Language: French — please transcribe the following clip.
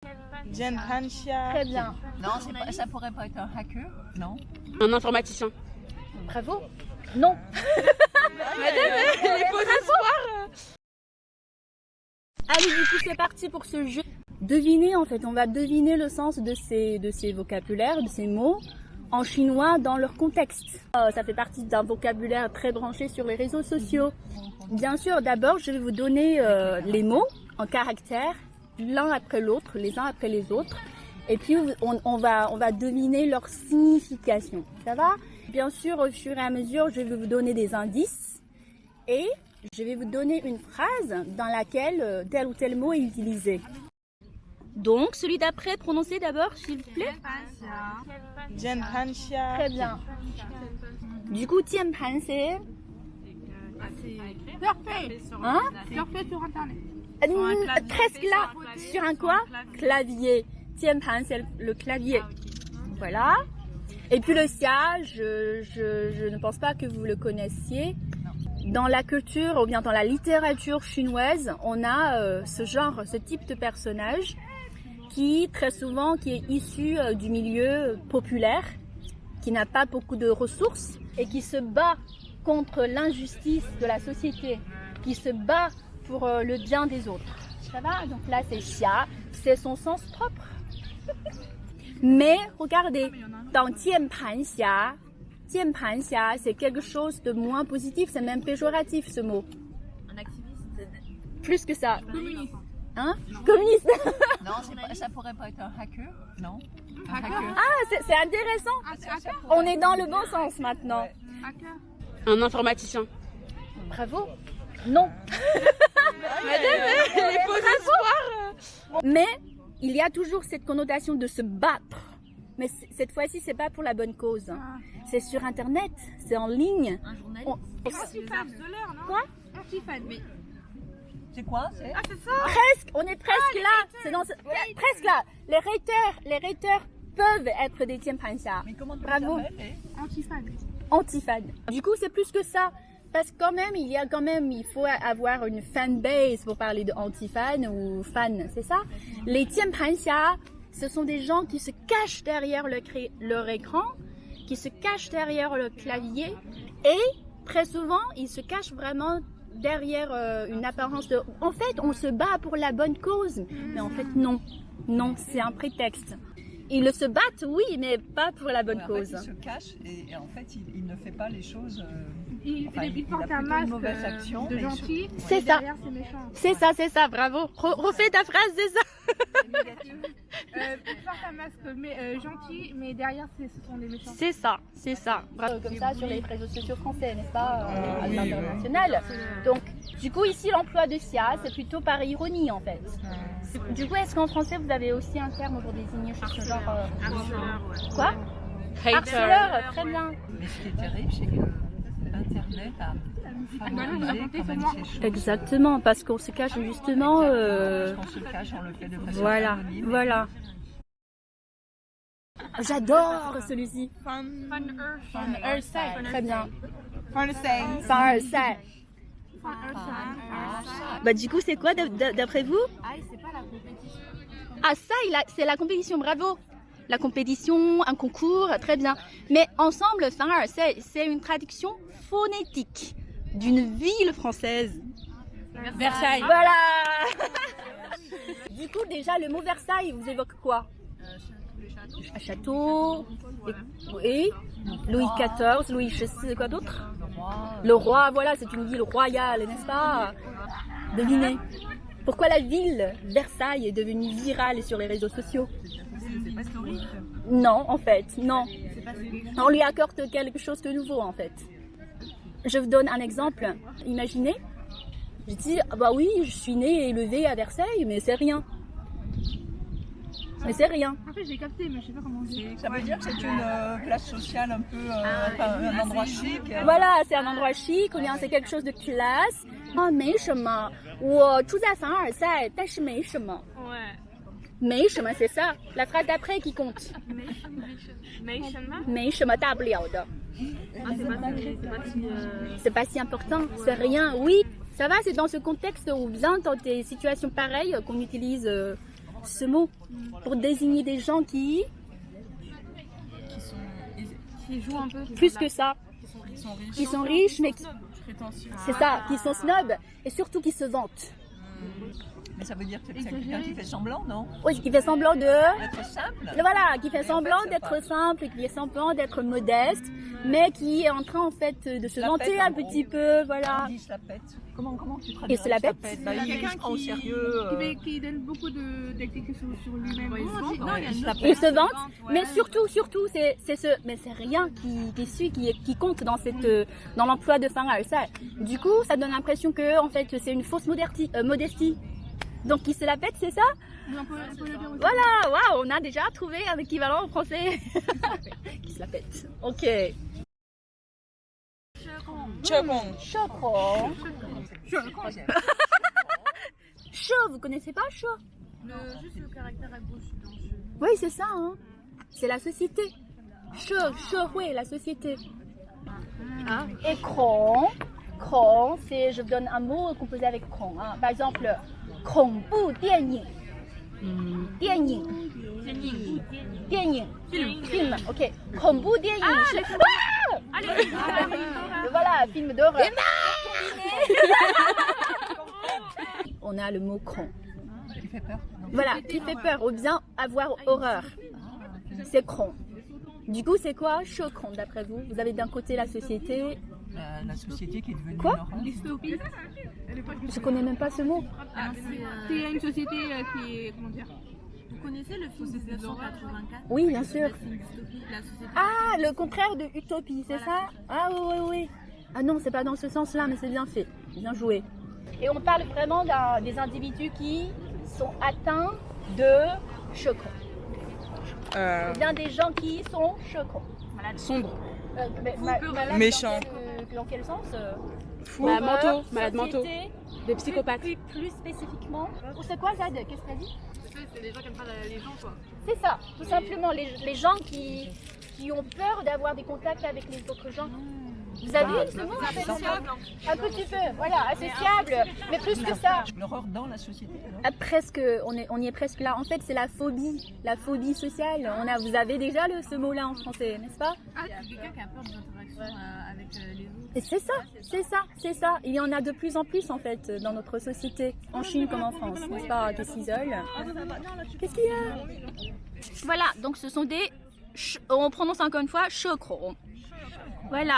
Très bien. Non, ça pourrait pas être un hacker, non. Un informaticien. Bravo. Non. Madame, les faux espoirs. Allez, du coup, c'est parti pour ce jeu. Deviner, en fait, on va deviner le sens de ces vocabulaires, de ces mots en chinois dans leur contexte. Ça fait partie d'un vocabulaire très branché sur les réseaux sociaux. Bien sûr, d'abord, je vais vous donner les mots en caractères, l'un après l'autre, les uns après les autres. Et puis, on va deviner leur signification. Ça va? Bien sûr, au fur et à mesure, je vais vous donner des indices. Et je vais vous donner une phrase dans laquelle tel ou tel mot est utilisé. Donc, celui d'après, prononcez d'abord, s'il vous plaît. Très bien. Du coup, Tianpan, c'est... Hein? Sur Internet. Presque là. Sur un quoi? Clavier. Tianpan, c'est le clavier. Voilà. Et puis le xia, je ne pense pas que vous le connaissiez. Dans la culture ou bien dans la littérature chinoise, on a ce type de personnage qui très souvent qui est issu du milieu populaire, qui n'a pas beaucoup de ressources et qui se bat contre l'injustice de la société, qui se bat pour le bien des autres. Ça va? Donc là c'est xia, c'est son sens propre. Mais regardez, dans Tianpan xia, c'est quelque chose de moins positif, c'est même péjoratif ce mot. Un activiste. Plus que ça. Communiste. Hein? Communiste. Non, ça pourrait pas être un hacker, non. Un hacker. Ah, c'est intéressant. On est dans le bon sens maintenant. Hacker. Un informaticien. Bravo. Non. Madame, les faux espoirs. Mais il y a toujours cette connotation de se battre. Mais cette fois-ci, c'est pas pour la bonne cause. C'est sur Internet, c'est en ligne. Un journaliste. Antifan de l'heure, non? Quoi? Antifan, mais... C'est quoi? C'est Ah, c'est ça? Presque, on est presque là. C'est dans presque là. Les haters peuvent être des Tianpanxia. Mais comment tu Bravo. t'appelles, Antifan. Antifan. Du coup, c'est plus que ça. Parce que il faut avoir une fanbase pour parler de antifan ou fan, c'est ça? Les Tianpanxia, ce sont des gens qui se cachent derrière leur écran, qui se cachent derrière le clavier et très souvent, ils se cachent vraiment derrière une apparence de... En fait, on se bat pour la bonne cause. Mais en fait, non. Non, c'est un prétexte. Ils se battent, oui, mais pas pour la bonne En cause. fait, il se cache et en fait, il ne fait pas les choses. Il porte a un plutôt masque une mauvaise action, de mais gentil. C'est et ça. Derrière, c'est méchant. C'est ça, bravo. Refais ta phrase, c'est ça. Il porte un masque gentil, mais derrière, ce sont des méchants. C'est ça. Bravo. Comme ça sur les réseaux sociaux français, n'est-ce pas, à l'international. Donc, du coup, ici, l'emploi de xia, c'est plutôt par ironie, en fait. Du coup, est-ce qu'en français, vous avez aussi un terme pour désigner ce genre... Quoi? Harceleur, très bien. Mais ce qui est terrible, c'est que Internet a favorisé quand même ces choses. Exactement, parce qu'on se cache justement... On se cache, on le fait de façon anonyme. Voilà. J'adore celui-ci. Fun Très bien. Bah du coup, c'est quoi d'après vous? c'est pas la compétition. Ah ça, c'est la compétition, bravo. La compétition, un concours, très bien. Mais ensemble, c'est une traduction phonétique d'une ville française. Versailles. Voilà. Du coup, déjà, le mot Versailles vous évoque quoi? Un château. Et Louis XIV, Louis XVI, quoi d'autre? Le roi, voilà, c'est une ville royale, n'est-ce pas? Devinez. Pourquoi la ville Versailles est devenue virale sur les réseaux sociaux? C'est pas historique. Non, en fait, non. On lui accorde quelque chose de nouveau, en fait. Je vous donne un exemple. Imaginez, je dis, bah oui, je suis née et élevée à Versailles, mais c'est rien. Mais c'est rien. En fait, j'ai capté, mais je sais pas comment dire. Ça veut dire que c'est une place sociale un peu, un endroit chic. Voilà, c'est un endroit chic, ou bien c'est quelque chose de classe. Ah, 没什么，我住在凡尔赛，但是没什么。没什么, c'est ça. La phrase d'après qui compte. 没什么大不了的. C'est pas si important, c'est rien. Oui, ça va, c'est dans ce contexte ou bien dans des situations pareilles qu'on utilise ce mot pour désigner des gens qui Qui joue un peu. plus que ça, qui sont riches, mais c'est ça, qui sont snobs et surtout qui se vantent. Mais ça veut dire que c'est quelqu'un qui fait semblant, non? Oui, qui fait semblant de... D'être simple? Voilà, qui fait semblant c'est d'être pas- simple, qui fait semblant d'être modeste, mais qui est en train en fait de se La vanter pète, un en gros. petit peu, voilà. On dit se la pète. Comment tu traduis Et se la pète. Bah, il se prend au sérieux. Qui donne beaucoup d'activités sur lui-même. Il se la Il pète. se vante, mais surtout, mais c'est rien qui compte dans dans l'emploi de Farah Al-Sal. Du coup, ça donne l'impression que en fait c'est une fausse modestie. Donc qui se la pète, c'est ça? On peut le dire aussi. Voilà, waouh, on a déjà trouvé un équivalent en français. Qui se la pète. Ok. Chocron. Troisième. Chaud, vous connaissez pas chaud? Juste le caractère à gauche. Oui, c'est ça, hein. C'est la société. Oui, la société. Et cron, c'est, je vous donne un mot composé avec cron. Hein. Par exemple, 恐怖电影. Film, ok. 恐怖电影. Voilà, film d'horreur. On a le mot cron. Qui fait peur. Non. Voilà, qui fait peur ou bien avoir horreur. C'est cron. Du coup, c'est quoi chocron d'après vous? Vous avez d'un côté la société. La société qui est devenue Quoi? une horreur. Dystopie. Je connais même pas ce mot. C'est une société qui est, comment dire, Vous connaissez le film 1984? Oui, bien sûr. C'est une dystopie, la société. Ah, le contraire de utopie, c'est ça? Ah oui. Ah non, c'est pas dans ce sens-là, mais c'est bien fait. Bien joué. Et on parle vraiment des individus qui sont atteints de chocron. Ou bien des gens qui sont chocrons. Sombre. Malade Méchant. Dans quel sens Fou. Mentaux. Malade mentaux. société, Des psychopathes. plus spécifiquement. C'est quoi, Jade? Qu'est-ce que t'as dit? C'est des gens qui aiment pas les gens, quoi. C'est ça, tout simplement. Les gens qui ont peur d'avoir des contacts avec les autres gens. Vous avez ce mot en fait, un petit peu, voilà, associable, mais plus que ça. L'horreur dans la société, alors? Ah, presque, on y est presque là. En fait, c'est la phobie sociale. Vous avez déjà ce mot-là en français, n'est-ce pas? Ah, c'est quelqu'un qui a peur des interactions avec les autres. Et c'est ça. Il y en a de plus en plus en fait dans notre société, en Chine comme en France, n'est-ce pas, qui s'isolent. Qu'est-ce qu'il y a? Voilà, donc ce sont des, on prononce encore une fois chocron. Voilà,